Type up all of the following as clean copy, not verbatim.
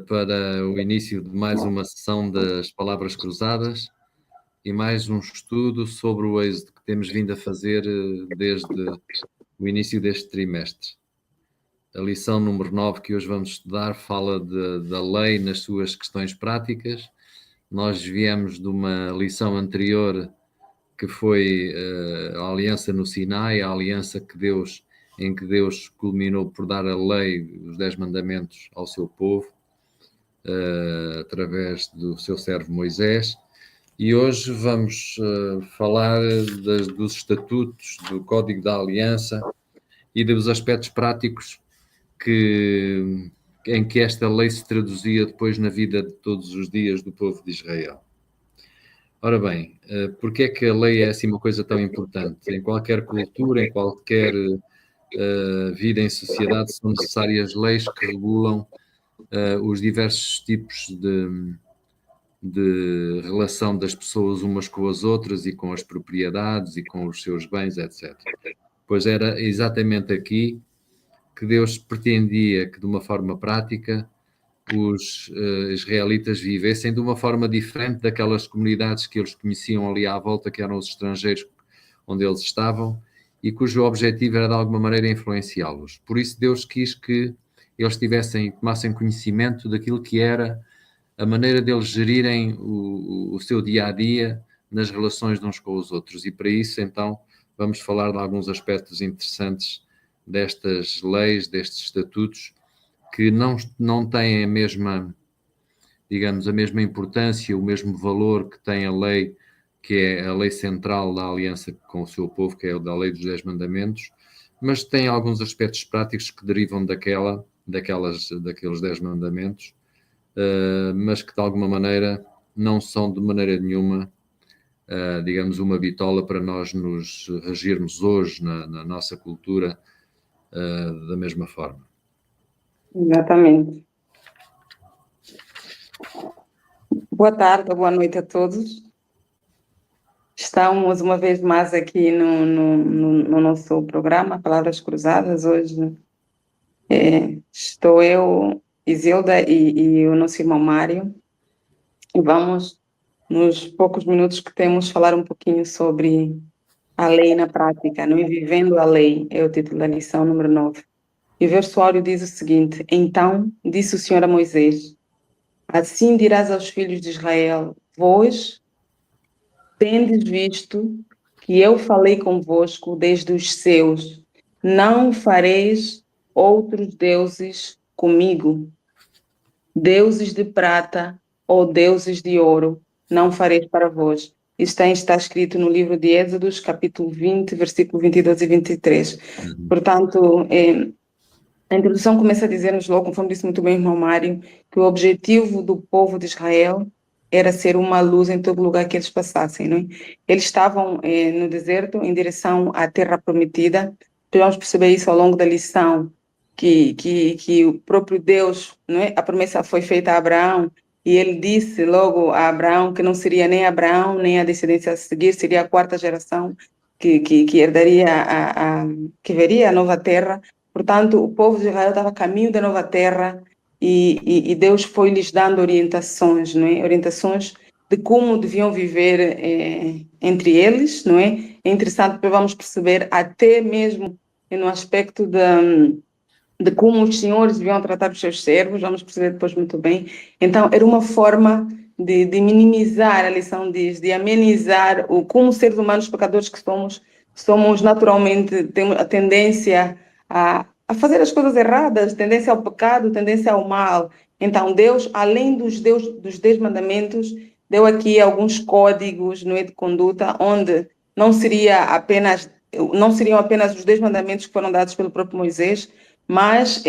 para o início de mais uma sessão das Palavras Cruzadas e mais um estudo sobre o êxodo que temos vindo a fazer desde o início deste trimestre. A lição número 9 que hoje vamos estudar fala da lei nas suas questões práticas. Nós viemos de uma lição anterior que foi a aliança no Sinai, a aliança em que Deus culminou por dar a lei, os 10 mandamentos ao seu povo, através do seu servo Moisés. E hoje vamos falar dos estatutos, do Código da Aliança e dos aspectos práticos em que esta lei se traduzia depois na vida de todos os dias do povo de Israel. Ora bem, porque é que a lei é assim uma coisa tão importante? Em qualquer cultura, em qualquer vida em sociedade, são necessárias leis que regulam os diversos tipos de relação das pessoas umas com as outras e com as propriedades e com os seus bens, etc. Pois era exatamente aqui que Deus pretendia que, de uma forma prática, os israelitas vivessem de uma forma diferente daquelas comunidades que eles conheciam ali à volta, que eram os estrangeiros onde eles estavam, e cujo objetivo era, de alguma maneira, influenciá-los. Por isso, Deus quis que eles tomassem conhecimento daquilo que era a maneira deles gerirem o seu dia-a-dia nas relações de uns com os outros. E para isso, então, vamos falar de alguns aspectos interessantes destas leis, destes estatutos, que não têm a mesma, digamos, a mesma importância, o mesmo valor que tem a lei, que é a lei central da aliança com o seu povo, que é a da lei dos 10 mandamentos, mas tem alguns aspectos práticos que derivam daqueles 10 mandamentos, mas que de alguma maneira não são de maneira nenhuma, digamos, uma bitola para nós nos regirmos hoje na nossa cultura da mesma forma. Exatamente. Boa tarde, boa noite a todos. Estamos uma vez mais aqui no nosso programa Palavras Cruzadas. Hoje estou eu, Isilda e o nosso irmão Mário, e vamos, nos poucos minutos que temos, falar um pouquinho sobre a lei na prática, não é? Vivendo a lei, é o título da lição número 9. E o verso áureo diz o seguinte: Então disse o Senhor a Moisés: Assim dirás aos filhos de Israel: Vós tendes visto que eu falei convosco desde os seus, não fareis outros deuses comigo, deuses de prata ou deuses de ouro, não fareis para vós. Isto está escrito no livro de Êxodos, capítulo 20, versículo 22 e 23. Portanto, a introdução começa a dizer-nos logo, conforme disse muito bem o irmão Mário, que o objetivo do povo de Israel era ser uma luz em todo lugar que eles passassem, não é? Eles estavam no deserto em direção à terra prometida. Vamos perceber isso ao longo da lição, que o próprio Deus, não é? A promessa foi feita a Abraão, e ele disse logo a Abraão que não seria nem Abraão, nem a descendência a seguir, seria a quarta geração que herdaria, que veria a nova terra. Portanto, o povo de Israel estava a caminho da nova terra e Deus foi lhes dando orientações, não é? Orientações de como deviam viver entre eles, não é? É interessante porque vamos perceber até mesmo no aspecto de como os senhores deviam tratar os seus servos, vamos perceber depois muito bem. Então, era uma forma de minimizar, a lição diz, de amenizar como seres humanos pecadores que somos naturalmente, temos a tendência a fazer as coisas erradas, tendência ao pecado, tendência ao mal. Então, Deus, além dos 10 mandamentos, deu aqui alguns códigos, não é, de conduta, onde não seriam apenas os 10 mandamentos que foram dados pelo próprio Moisés, mas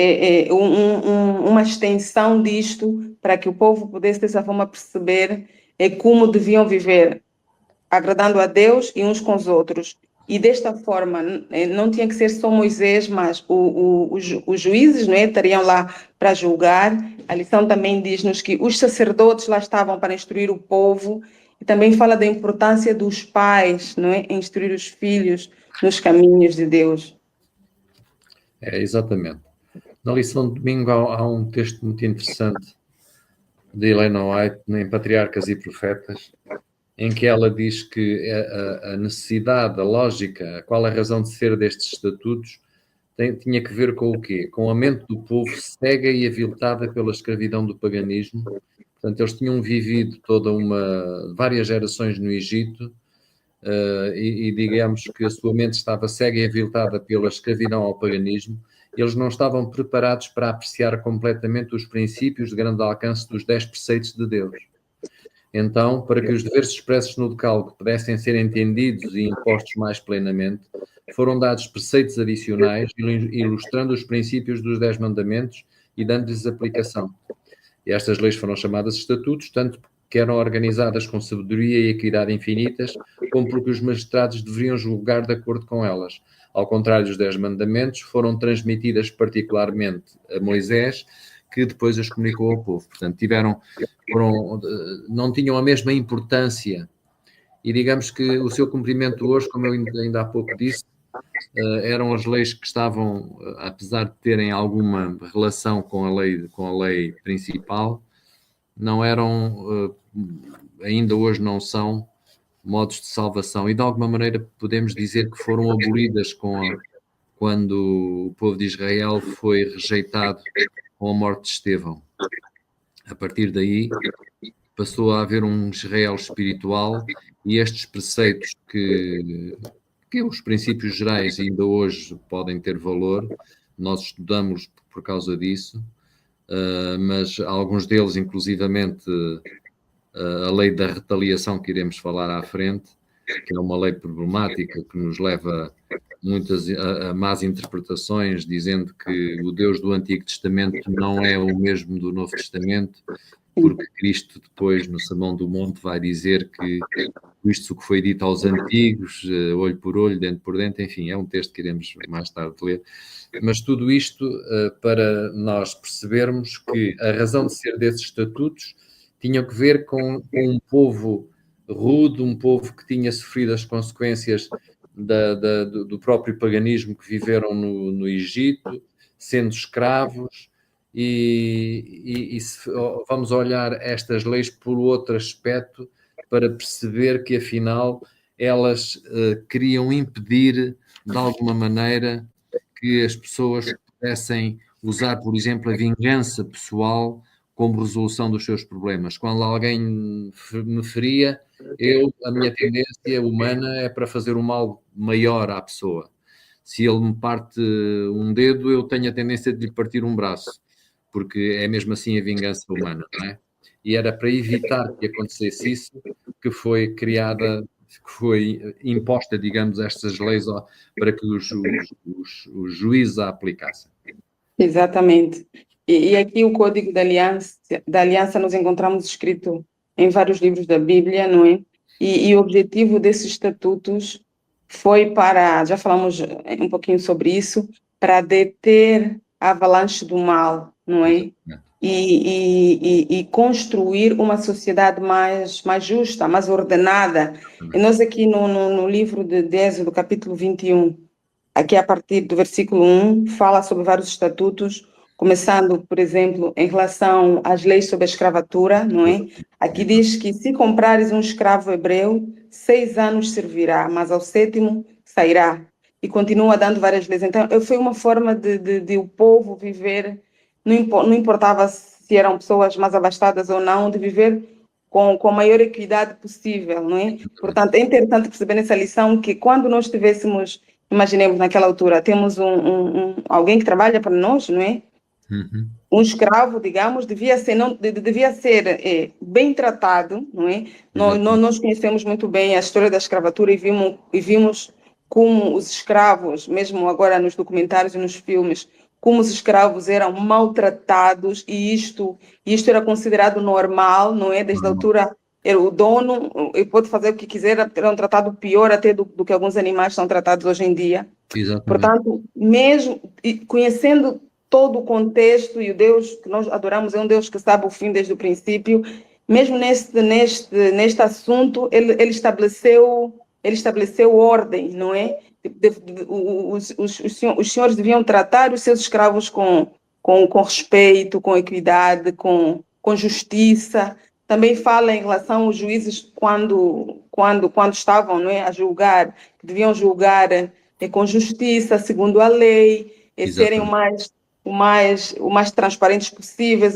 uma extensão disto para que o povo pudesse, dessa forma, perceber como deviam viver, agradando a Deus e uns com os outros. E desta forma, não tinha que ser só Moisés, mas os juízes, não é, estariam lá para julgar. A lição também diz-nos que os sacerdotes lá estavam para instruir o povo, e também fala da importância dos pais, não é, em instruir os filhos nos caminhos de Deus. Exatamente. Na lição de domingo há um texto muito interessante de Ellen White, em Patriarcas e Profetas, em que ela diz que a necessidade, a lógica, qual a razão de ser destes estatutos, tinha que ver com o quê? Com a mente do povo cega e aviltada pela escravidão do paganismo. Portanto, eles tinham vivido várias gerações no Egito, e digamos que a sua mente estava cega e aviltada pela escravidão ao paganismo. Eles não estavam preparados para apreciar completamente os princípios de grande alcance dos 10 preceitos de Deus. Então, para que os deveres expressos no Decálogo pudessem ser entendidos e impostos mais plenamente, foram dados preceitos adicionais, ilustrando os princípios dos 10 mandamentos e dando-lhes aplicação. E estas leis foram chamadas estatutos, tanto que eram organizadas com sabedoria e equidade infinitas, como porque os magistrados deveriam julgar de acordo com elas. Ao contrário dos 10 mandamentos, foram transmitidas particularmente a Moisés, que depois as comunicou ao povo. Portanto, não tinham a mesma importância. E digamos que o seu cumprimento hoje, como eu ainda há pouco disse, eram as leis que estavam, apesar de terem alguma relação com a lei principal, não eram, ainda hoje não são, modos de salvação. E de alguma maneira podemos dizer que foram abolidas quando o povo de Israel foi rejeitado com a morte de Estevão. A partir daí passou a haver um Israel espiritual, e estes preceitos que os princípios gerais ainda hoje podem ter valor, nós estudamos por causa disso, mas alguns deles, inclusivamente a lei da retaliação que iremos falar à frente, que é uma lei problemática que nos leva a más interpretações, dizendo que o Deus do Antigo Testamento não é o mesmo do Novo Testamento, porque Cristo depois, no Sermão do Monte, vai dizer que isto que foi dito aos antigos, olho por olho, dente por dente, enfim, é um texto que iremos mais tarde ler. Mas tudo isto para nós percebermos que a razão de ser desses estatutos tinha que ver com um povo rude, um povo que tinha sofrido as consequências do próprio paganismo que viveram no Egito, sendo escravos, e vamos olhar estas leis por outro aspecto para perceber que, afinal, elas queriam impedir, de alguma maneira, que as pessoas pudessem usar, por exemplo, a vingança pessoal como resolução dos seus problemas. Quando alguém me feria, a minha tendência humana é para fazer um mal maior à pessoa. Se ele me parte um dedo, eu tenho a tendência de lhe partir um braço, porque é mesmo assim a vingança humana, não é? E era para evitar que acontecesse isso que foi imposta, digamos, estas leis para que os juízes a aplicassem. Exatamente. E aqui o Código da Aliança nós encontramos escrito em vários livros da Bíblia, não é? E o objetivo desses estatutos foi já falamos um pouquinho sobre isso, para deter a avalanche do mal, não é? E construir uma sociedade mais justa, mais ordenada. E nós aqui no livro de Êxodo, capítulo 21, aqui a partir do versículo 1, fala sobre vários estatutos, começando, por exemplo, em relação às leis sobre a escravatura, não é? Aqui diz que se comprares um escravo hebreu, 6 anos servirá, mas ao 7º sairá. E continua dando várias leis. Então, foi uma forma de o povo viver, não importava se eram pessoas mais abastadas ou não, de viver com a maior equidade possível, não é? Portanto, é interessante perceber nessa lição que quando nós tivéssemos, imaginemos naquela altura, temos alguém que trabalha para nós, não é? Uhum. Um escravo, digamos, devia ser bem tratado, não é? Nós conhecemos muito bem a história da escravatura e vimos como os escravos, mesmo agora nos documentários e nos filmes, como os escravos eram maltratados, e isto era considerado normal, não é? Desde a altura, o dono pode fazer o que quiser, eram tratados pior até do que alguns animais são tratados hoje em dia. Exatamente. Portanto, mesmo conhecendo todo o contexto, e o Deus que nós adoramos é um Deus que sabe o fim desde o princípio, mesmo neste assunto, ele estabeleceu ordem, não é? Os senhores deviam tratar os seus escravos com respeito, com equidade, com com justiça. Também fala em relação aos juízes quando estavam, não é, a julgar, que deviam julgar com justiça, segundo a lei, serem Exatamente. o mais transparentes possíveis,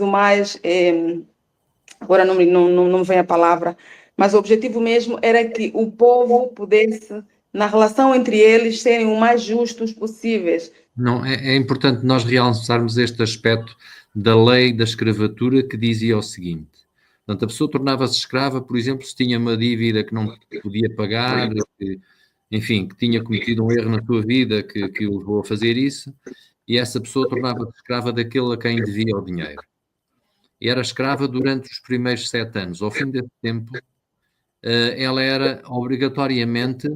agora não me vem a palavra, mas o objetivo mesmo era que o povo pudesse, na relação entre eles, serem o mais justos possíveis. Não, é importante nós realçarmos este aspecto da lei da escravatura que dizia o seguinte: portanto, a pessoa tornava-se escrava, por exemplo, se tinha uma dívida que não podia pagar, enfim, que tinha cometido um erro na sua vida que o levou a fazer isso, e essa pessoa tornava-se escrava daquele a quem devia o dinheiro. E era escrava durante os primeiros 7 anos. Ao fim desse tempo, ela era obrigatoriamente,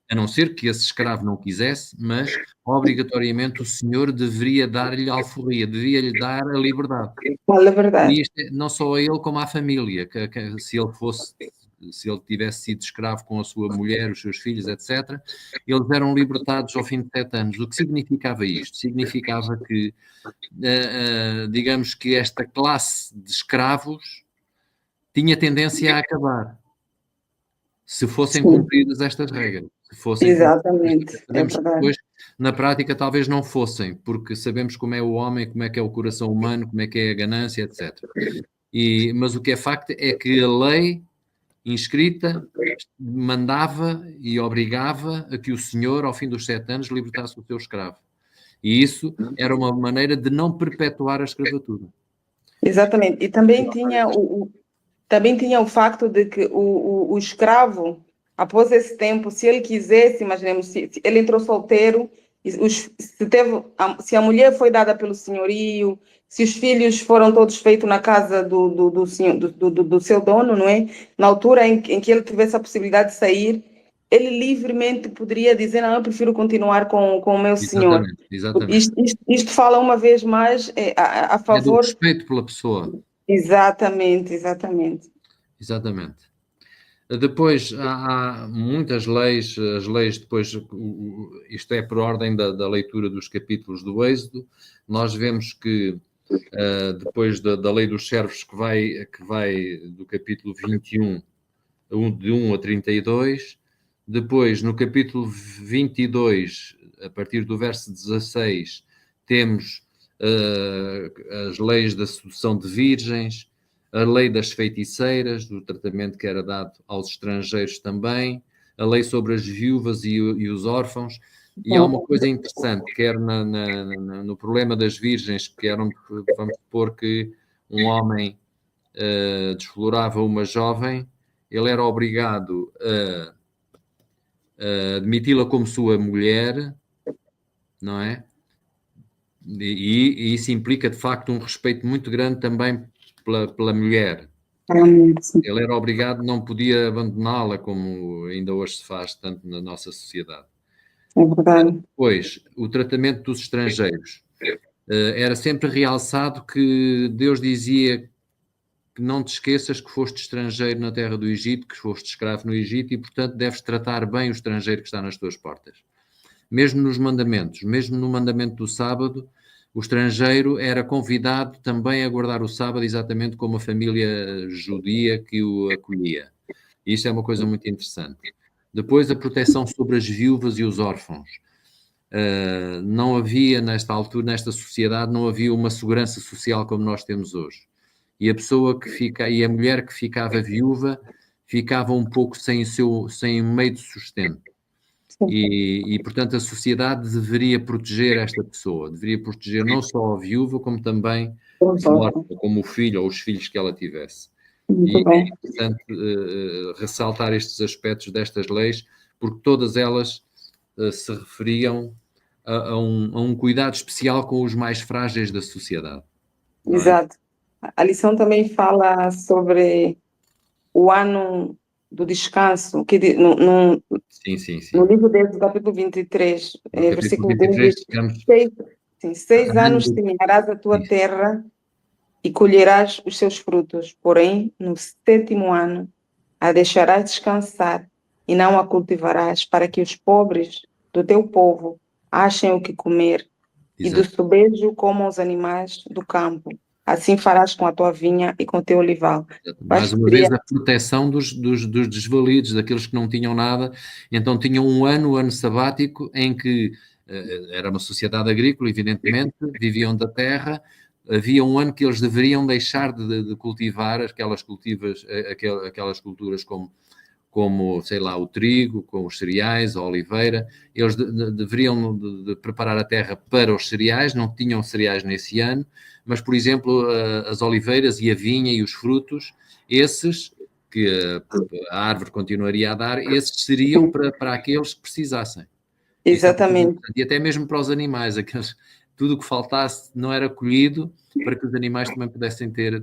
a não ser que esse escravo não quisesse, mas obrigatoriamente o senhor deveria dar-lhe alforria, deveria-lhe dar a liberdade. Fala a verdade. E isto não só a ele como à família, se ele tivesse sido escravo com a sua mulher, os seus filhos, etc., eles eram libertados ao fim de 7 anos. O que significava isto? Significava que, digamos que esta classe de escravos tinha tendência a acabar, se fossem Sim, cumpridas estas regras. Se fossem cumpridas. exatamente, é Sabemos que verdade. depois, na prática, talvez não fossem, porque sabemos como é o homem, como é que é o coração humano, como é que é a ganância, etc. Mas o que é facto é que a lei inscrita mandava e obrigava a que o senhor, ao fim dos 7 anos, libertasse o seu escravo. E isso era uma maneira de não perpetuar a escravatura. Exatamente. E também tinha o facto de que o escravo, após esse tempo, se ele quisesse, imaginemos, se ele entrou solteiro, se a mulher foi dada pelo senhorio, se os filhos foram todos feitos na casa do seu dono, não é? Na altura em que ele tivesse a possibilidade de sair, ele livremente poderia dizer, não, eu prefiro continuar com o meu senhor. Exatamente, exatamente. Isto fala uma vez mais a É do favor. respeito pela pessoa. Exatamente, exatamente. Exatamente. Depois há muitas leis, as leis depois, isto é por ordem da leitura dos capítulos do Êxodo, nós vemos que depois da lei dos servos que vai do capítulo 21, de 1 a 32, depois no capítulo 22, a partir do verso 16, temos as leis da sedução de virgens, a lei das feiticeiras, do tratamento que era dado aos estrangeiros também, a lei sobre as viúvas e os órfãos. E há uma coisa interessante, quer no problema das virgens, que eram, vamos supor que um homem desflorava uma jovem, ele era obrigado a admiti-la como sua mulher, não é? E isso implica, de facto, um respeito muito grande também pela mulher. Ele era obrigado, não podia abandoná-la, como ainda hoje se faz tanto na nossa sociedade. É verdade. Depois, o tratamento dos estrangeiros. Era sempre realçado que Deus dizia que não te esqueças que foste estrangeiro na terra do Egito, que foste escravo no Egito e, portanto, deves tratar bem o estrangeiro que está nas tuas portas. Mesmo nos mandamentos, mesmo no mandamento do sábado, o estrangeiro era convidado também a guardar o sábado exatamente como a família judia que o acolhia. E isso é uma coisa muito interessante. Depois, a proteção sobre as viúvas e os órfãos. Não havia, nesta altura, nesta sociedade, não havia uma segurança social como nós temos hoje. E a mulher que ficava viúva ficava um pouco sem um meio de sustento. E, portanto, a sociedade deveria proteger esta pessoa, deveria proteger não só a viúva, como também como o filho ou os filhos que ela tivesse. Muito E bem. é importante ressaltar estes aspectos destas leis, porque todas elas se referiam a um cuidado especial com os mais frágeis da sociedade. Exato. A lição também fala sobre o ano do descanso, que Sim. no livro do capítulo 23, No capítulo versículo 23, 2, diz: digamos, 6 anos semearás a tua terra e colherás os seus frutos, porém, no 7º ano, a deixarás descansar e não a cultivarás, para que os pobres do teu povo achem o que comer e do sobejo comam os animais do campo. assim farás com a tua vinha e com o teu olival. Mais uma vez, a proteção dos desvalidos, daqueles que não tinham nada. Então tinham um ano sabático, em que era uma sociedade agrícola, evidentemente, viviam da terra. Havia um ano que eles deveriam deixar de cultivar aquelas culturas como, sei lá, o trigo, com os cereais, a oliveira. Eles deveriam de preparar a terra para os cereais, não tinham cereais nesse ano, mas, por exemplo, as oliveiras e a vinha e os frutos, esses que a árvore continuaria a dar, esses seriam para aqueles que precisassem. Exatamente. E até mesmo para os animais, tudo o que faltasse não era colhido para que os animais também pudessem ter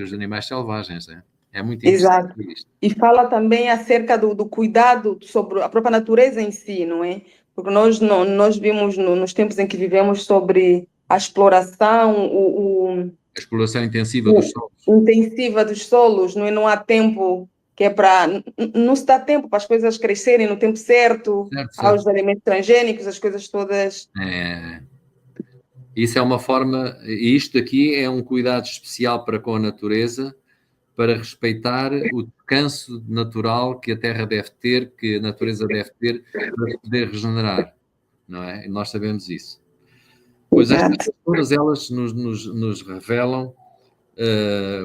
os animais selvagens. É muito interessante. Exato. E fala também acerca do cuidado sobre a própria natureza em si, não é? Porque nós vimos nos tempos em que vivemos sobre a exploração, A exploração intensiva dos solos. Intensiva dos solos, não é? Não há tempo que é para... Não se dá tempo para as coisas crescerem no tempo certo, certo. aos alimentos transgênicos, as coisas todas... Isso é uma forma... Isto aqui é um cuidado especial para com a natureza, para respeitar o descanso natural que a terra deve ter, que a natureza deve ter, para poder regenerar, não é? E nós sabemos isso. Pois estas todas elas nos revelam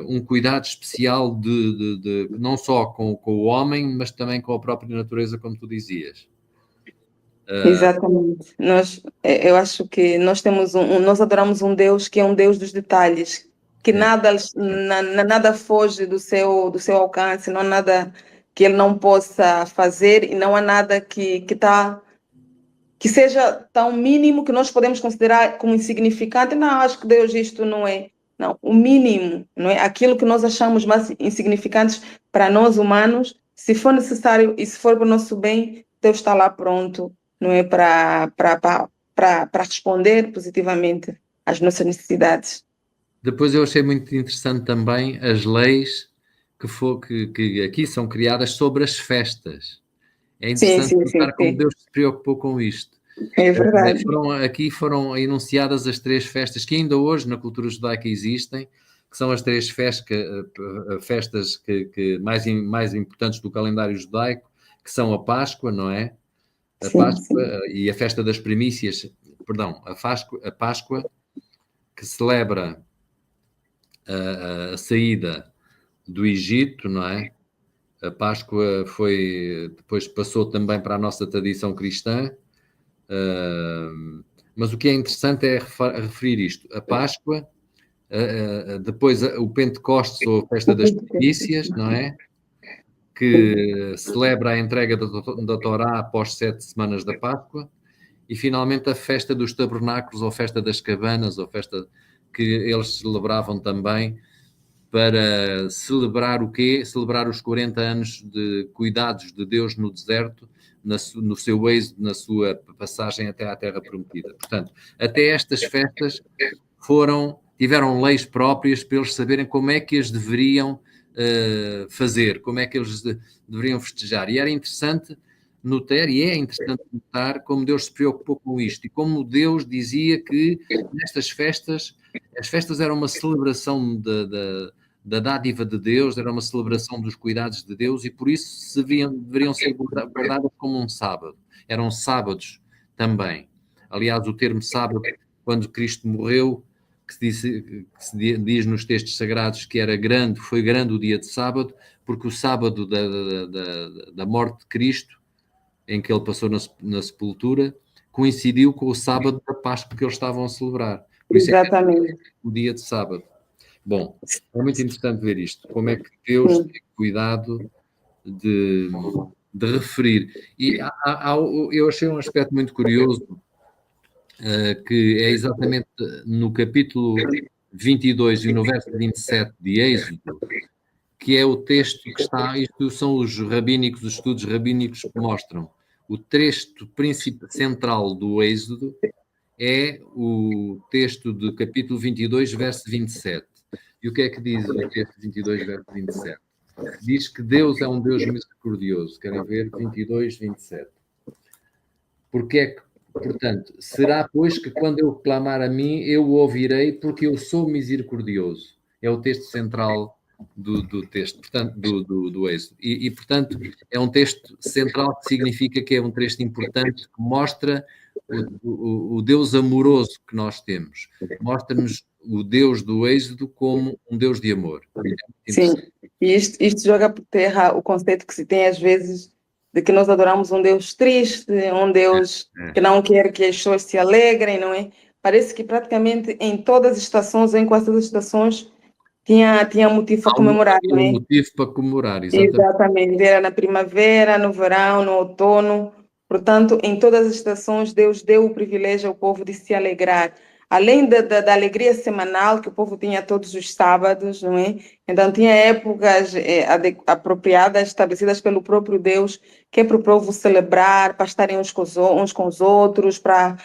um cuidado especial não só com o homem, mas também com a própria natureza, como tu dizias. Exatamente. Eu acho que nós temos nós adoramos um Deus que é um Deus dos detalhes, que nada foge do seu alcance, não há nada que ele não possa fazer e não há nada que seja tão mínimo que nós podemos considerar como insignificante. Não, acho que Deus isto não é. Não, o mínimo, não é? Aquilo que nós achamos mais insignificantes para nós humanos, se for necessário e se for para o nosso bem, Deus está lá pronto, não é? Para responder positivamente às nossas necessidades. Depois eu achei muito interessante também as leis que aqui são criadas sobre as festas. É interessante notar como Deus se preocupou com isto. É verdade. Aqui foram enunciadas as 3 festas que ainda hoje na cultura judaica existem, que são as 3 festas que mais importantes do calendário judaico, que são a Páscoa, não é? A Páscoa e a festa das primícias, perdão, a Páscoa que celebra a saída do Egito, não é? A Páscoa depois passou também para a nossa tradição cristã, mas o que é interessante é referir isto. A Páscoa, depois o Pentecostes ou a festa das primícias, não é? Que celebra a entrega da Torá após 7 semanas da Páscoa, e finalmente a festa dos tabernáculos ou festa das cabanas, ou festa que eles celebravam também, para celebrar o quê? Celebrar os 40 anos de cuidados de Deus no deserto, no seu êxodo, na sua passagem até à Terra Prometida. Portanto, até estas festas tiveram leis próprias para eles saberem como é que as deveriam fazer, como é que eles deveriam festejar. E era interessante notar como Deus se preocupou com isto e como Deus dizia que nestas festas, as festas eram uma celebração da dádiva de Deus, era uma celebração dos cuidados de Deus e por isso deveriam ser guardadas como um sábado. Eram sábados também. Aliás, o termo sábado, quando Cristo morreu, que se diz nos textos sagrados que foi grande o dia de sábado, porque o sábado da morte de Cristo, em que ele passou na sepultura, coincidiu com o sábado da Páscoa que eles estavam a celebrar. Por isso Exatamente. O dia de sábado. Bom, é muito interessante ver isto, como é que Deus tem cuidado de referir. E eu achei um aspecto muito curioso, que é exatamente no capítulo 22 e no verso 27 de Êxodo, que é o texto que está, isto são os estudos rabínicos que mostram. O texto central do Êxodo é o texto do capítulo 22, verso 27. E o que é que diz o texto 22, verso 27? Diz que Deus é um Deus misericordioso. Querem ver? 22, 27. Porque Portanto, será, pois, que quando eu clamar a mim, eu o ouvirei, porque eu sou misericordioso. É o texto central do texto, portanto, do Êxodo. Portanto, é um texto central que significa que é um texto importante, que mostra o Deus amoroso que nós temos. Mostra-nos o Deus do Êxodo como um Deus de amor. Sim, e isto joga por terra o conceito que se tem às vezes de que nós adoramos um Deus triste, um Deus que não quer que as pessoas se alegrem, não é? Parece que praticamente em todas as estações, ou em quase todas as estações, tinha motivo para comemorar, não um é? motivo para comemorar, exatamente. Exatamente, era na primavera, no verão, no outono. Portanto, em todas as estações, Deus deu o privilégio ao povo de se alegrar. Além da alegria semanal que o povo tinha todos os sábados, não é? Então, tinha épocas apropriadas, estabelecidas pelo próprio Deus, que é para o povo celebrar, para estarem uns com os outros, para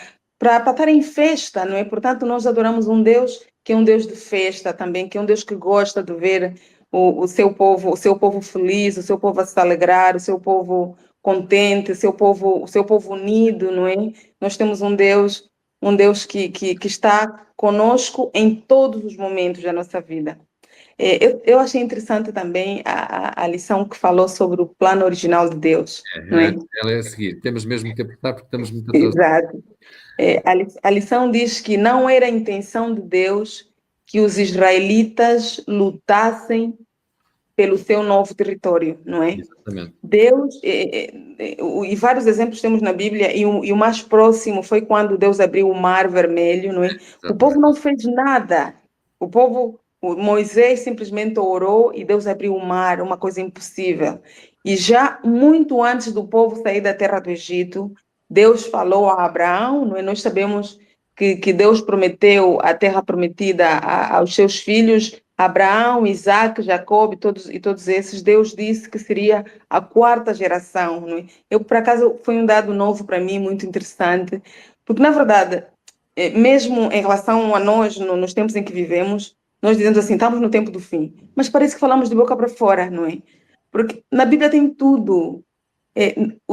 estarem em festa, não é? Portanto, nós adoramos um Deus que é um Deus de festa também, que é um Deus que gosta de ver o seu povo feliz, o seu povo a se alegrar, o seu povo contente, o seu povo unido, não é? Nós temos um Deus que está conosco em todos os momentos da nossa vida. Eu achei interessante também a lição que falou sobre o plano original de Deus, não é? Ela é a seguir. Temos mesmo que apertar porque estamos muito atrasados. Exato. A lição diz que não era a intenção de Deus que os israelitas lutassem pelo seu novo território, não é? Exatamente. Deus, e vários exemplos temos na Bíblia, e o mais próximo foi quando Deus abriu o Mar Vermelho, não é? O Exatamente. povo não fez nada. Moisés simplesmente orou e Deus abriu o mar, uma coisa impossível. E já muito antes do povo sair da terra do Egito, Deus falou a Abraão, não é? Nós sabemos que Deus prometeu a terra prometida aos seus filhos, Abraão, Isaac, Jacob e todos esses. Deus disse que seria a quarta geração. Não é? Por acaso, foi um dado novo para mim, muito interessante, porque, na verdade, mesmo em relação a nós, nos tempos em que vivemos, nós dizemos assim, estamos no tempo do fim, mas parece que falamos de boca para fora, não é? Porque na Bíblia tem tudo.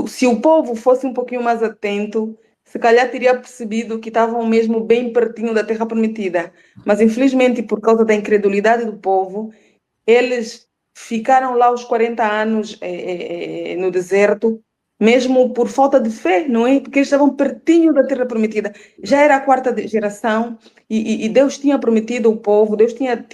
Se o povo fosse um pouquinho mais atento, se calhar teria percebido que estavam mesmo bem pertinho da terra prometida. Mas, infelizmente, por causa da incredulidade do povo, eles ficaram lá os 40 anos no deserto, mesmo por falta de fé, não é? Porque eles estavam pertinho da terra prometida. Já era a quarta geração e Deus tinha prometido ao povo, Deus tinha,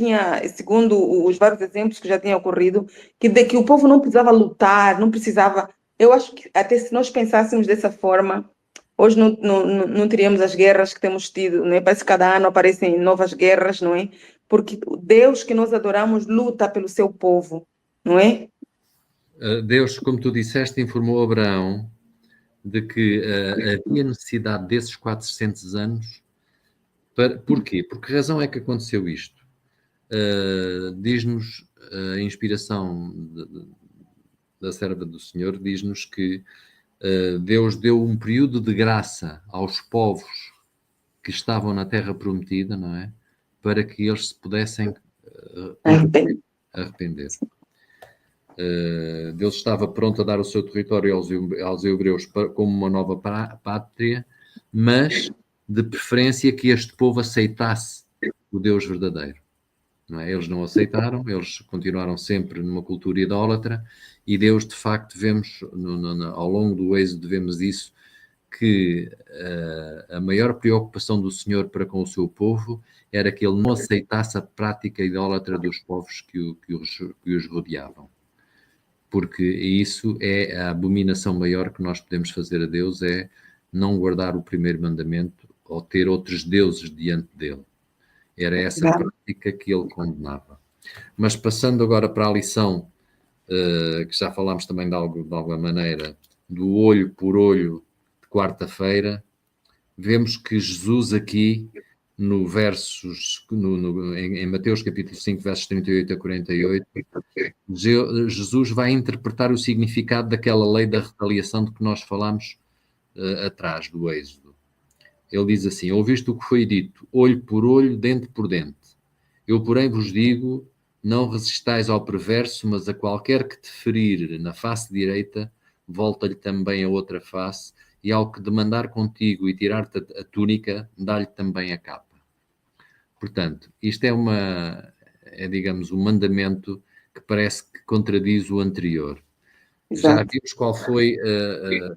segundo os vários exemplos que já tinham ocorrido, que o povo não precisava lutar, não precisava. Eu acho que até se nós pensássemos dessa forma, hoje não teríamos as guerras que temos tido, não é? Parece que cada ano aparecem novas guerras, não é? Porque o Deus que nós adoramos luta pelo seu povo, não é? Deus, como tu disseste, informou Abraão de que havia necessidade desses 400 anos. Porquê? Por que razão é que aconteceu isto? Diz-nos a inspiração da serva do Senhor, diz-nos que Deus deu um período de graça aos povos que estavam na terra prometida, não é? Para que eles se pudessem arrepender. Deus estava pronto a dar o seu território aos hebreus como uma nova pátria, mas de preferência que este povo aceitasse o Deus verdadeiro. Não é? Eles não aceitaram, eles continuaram sempre numa cultura idólatra e Deus, de facto, vemos ao longo do Êxodo, vemos isso, que a maior preocupação do Senhor para com o seu povo era que ele não aceitasse a prática idólatra dos povos que os rodeavam. Porque isso é a abominação maior que nós podemos fazer a Deus, é não guardar o primeiro mandamento ou ter outros deuses diante dele. Era essa prática que ele condenava. Mas passando agora para a lição, que já falámos também de alguma maneira, do olho por olho de quarta-feira, vemos que Jesus aqui, em Mateus capítulo 5, versos 38 a 48, Jesus vai interpretar o significado daquela lei da retaliação de que nós falámos atrás, do Êxodo. Ele diz assim: ouviste o que foi dito, olho por olho, dente por dente. Eu, porém, vos digo, não resistais ao perverso, mas a qualquer que te ferir na face direita, volta-lhe também a outra face, e ao que demandar contigo e tirar-te a túnica, dá-lhe também a capa. Portanto, isto é, digamos, um mandamento que parece que contradiz o anterior. Já Exato. vimos qual foi,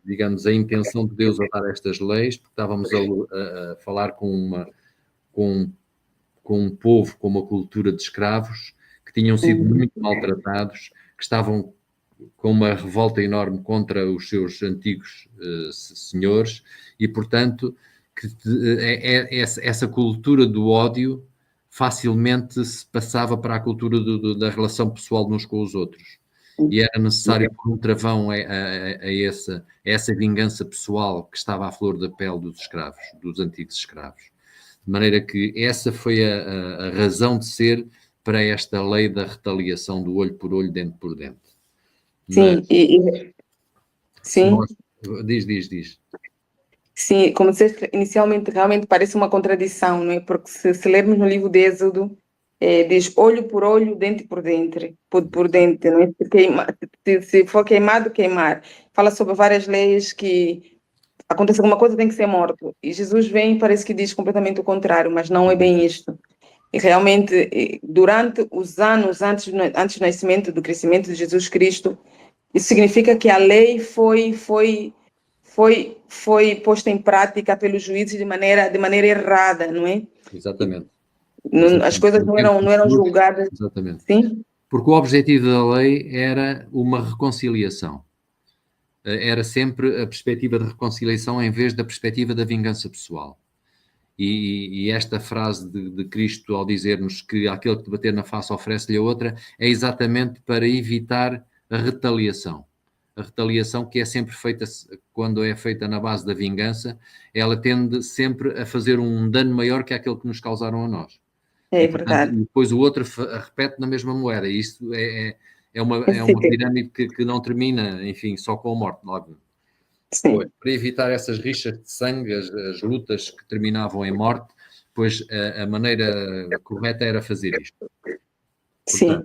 digamos, a intenção de Deus a dar estas leis, porque estávamos a falar com um povo com uma cultura de escravos que tinham sido muito maltratados, que estavam com uma revolta enorme contra os seus antigos senhores e, portanto, essa cultura do ódio facilmente se passava para a cultura da relação pessoal de uns com os outros. E era necessário pôr um travão a essa vingança pessoal que estava à flor da pele dos escravos, dos antigos escravos. De maneira que essa foi a razão de ser para esta lei da retaliação do olho por olho, dente por dente. Sim, sim. Diz. Sim, como disseste inicialmente, realmente parece uma contradição, não é? Porque se lermos no livro de Êxodo, diz olho por olho, dente por dente, por dente, não é? Se for queimado, queimar. Fala sobre várias leis que acontece alguma coisa, tem que ser morto. E Jesus vem e parece que diz completamente o contrário, mas não é bem isto. E realmente, durante os anos antes do nascimento, do crescimento de Jesus Cristo, isso significa que a lei foi posta em prática pelos juízes de maneira errada, não é? Exatamente. As coisas não eram julgadas. Exatamente. Sim? Porque o objetivo da lei era uma reconciliação. Era sempre a perspectiva de reconciliação em vez da perspectiva da vingança pessoal. E esta frase de Cristo ao dizer-nos que aquele que te bater na face oferece-lhe a outra é exatamente para evitar a retaliação. A retaliação que é sempre feita, quando é feita na base da vingança, ela tende sempre a fazer um dano maior que aquele que nos causaram a nós. É Portanto, verdade. e depois o outro repete na mesma moeda. E isto é uma pirâmide que não termina, enfim, só com a morte. Logo. Sim. Para evitar essas rixas de sangue, as lutas que terminavam em morte, pois a maneira correta era fazer isto. Portanto, Sim.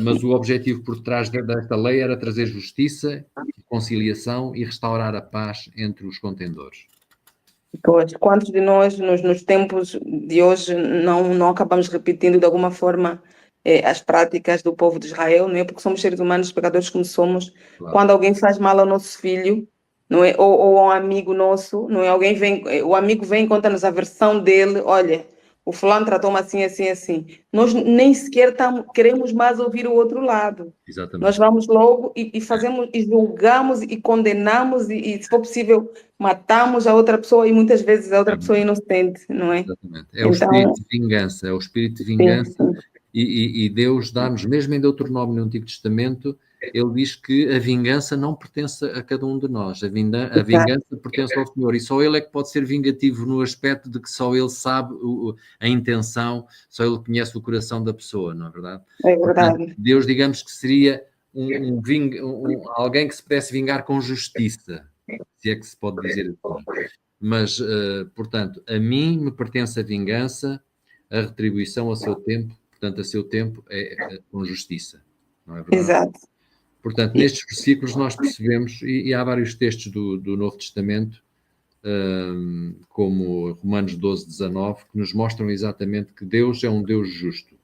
Mas o objetivo por trás desta lei era trazer justiça, conciliação e restaurar a paz entre os contendores. Pois, quantos de nós, nos tempos de hoje, não acabamos repetindo de alguma forma as práticas do povo de Israel, não é? Porque somos seres humanos, pecadores como somos. Claro. Quando alguém faz mal ao nosso filho, não é? Ou a um amigo nosso, não é? O amigo vem e conta-nos a versão dele, olha, o fulano tratou-me assim, assim, assim. Nós nem sequer queremos mais ouvir o outro lado. Exatamente. Nós vamos logo e fazemos, e julgamos e condenamos e, se for possível, matamos a outra pessoa e muitas vezes a outra pessoa é inocente, não é? Exatamente. É o Então, espírito de vingança, é o espírito de vingança. sim. E Deus dá-nos, mesmo em Deuteronômio no Antigo Testamento, ele diz que a vingança não pertence a cada um de nós. A vingança pertence ao Senhor. E só ele é que pode ser vingativo no aspecto de que só ele sabe a intenção, só ele conhece o coração da pessoa, não é verdade? É verdade. Portanto, Deus, digamos que seria alguém que se pudesse vingar com justiça, se é que se pode dizer assim. Mas, portanto, a mim me pertence a vingança, a retribuição a seu tempo, portanto, a seu tempo é com justiça, não é verdade? Exato. Portanto, nestes versículos nós percebemos, e há vários textos do Novo Testamento, como Romanos 12, 19, que nos mostram exatamente que Deus é um Deus justo.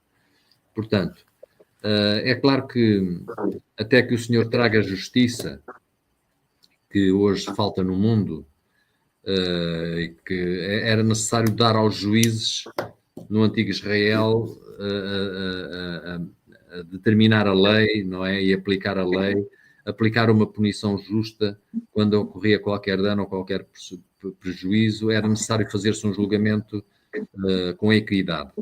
Portanto, é claro que até que o Senhor traga justiça, que hoje falta no mundo, que era necessário dar aos juízes no antigo Israel a determinar a lei, não é? E aplicar a lei, aplicar uma punição justa quando ocorria qualquer dano ou qualquer prejuízo, era necessário fazer-se um julgamento com equidade.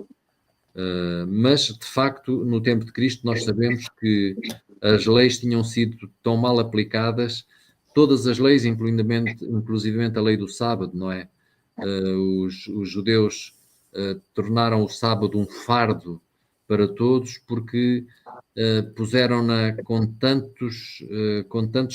Mas, de facto, no tempo de Cristo, nós sabemos que as leis tinham sido tão mal aplicadas, todas as leis, inclusivamente a lei do sábado, não é? Os judeus tornaram o sábado um fardo para todos porque puseram-na com tantos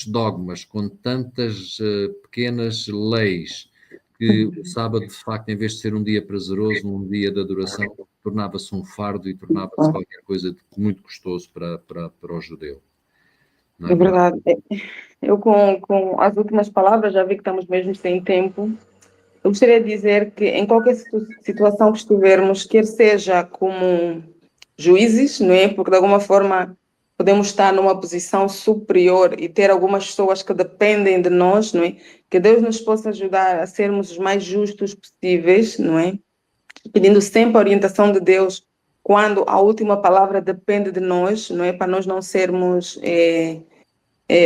dogmas, com tantas pequenas leis, que o sábado, de facto, em vez de ser um dia prazeroso, um dia de adoração, tornava-se um fardo e tornava-se qualquer coisa de muito custoso para o judeu. não É é? verdade. Eu, com as últimas palavras, já vi que estamos mesmo sem tempo. Eu gostaria de dizer que em qualquer situação que estivermos, quer seja como juízes, não é? Porque de alguma forma podemos estar numa posição superior e ter algumas pessoas que dependem de nós, não é? Que Deus nos possa ajudar a sermos os mais justos possíveis, não é? Pedindo sempre a orientação de Deus quando a última palavra depende de nós, não é? Para nós não sermos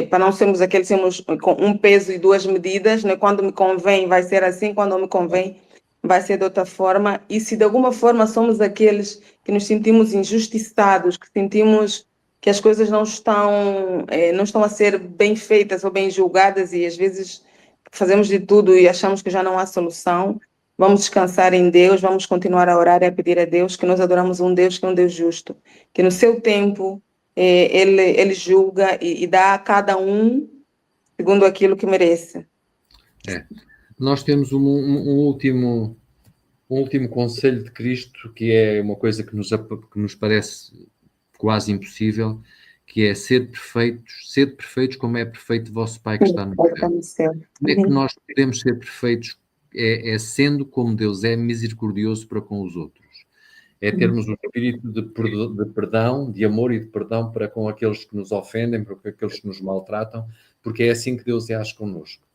para não sermos aqueles sermos com um peso e duas medidas, né? Quando me convém vai ser assim, quando não me convém vai ser de outra forma. E se de alguma forma somos aqueles que nos sentimos injustiçados, que sentimos que as coisas não estão a ser bem feitas ou bem julgadas e às vezes fazemos de tudo e achamos que já não há solução, vamos descansar em Deus, vamos continuar a orar e a pedir a Deus que nós adoramos um Deus que é um Deus justo, que no seu tempo ele julga e dá a cada um segundo aquilo que merece. É. Nós temos um último conselho de Cristo, que é uma coisa que nos parece quase impossível, que é sede perfeitos como é perfeito o vosso Pai que está no céu. Como é que nós podemos ser perfeitos? É sendo como Deus é misericordioso para com os outros. É termos um espírito de perdão, de amor e de perdão para com aqueles que nos ofendem, para com aqueles que nos maltratam, porque é assim que Deus age connosco.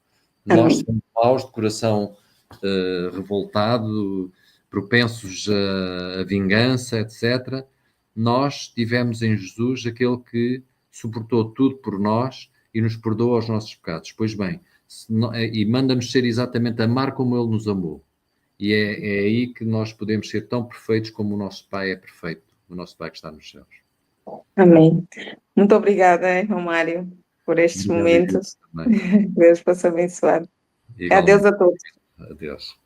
Nós somos maus, de coração revoltado, propensos a vingança, etc. Nós tivemos em Jesus aquele que suportou tudo por nós e nos perdoa os nossos pecados. Pois bem, e manda-nos ser exatamente amar como Ele nos amou. E é aí que nós podemos ser tão perfeitos como o nosso Pai é perfeito, o nosso Pai que está nos céus. Amém. Muito obrigada, Romário, por estes momentos. Deus possa abençoar. Adeus a todos. Adeus.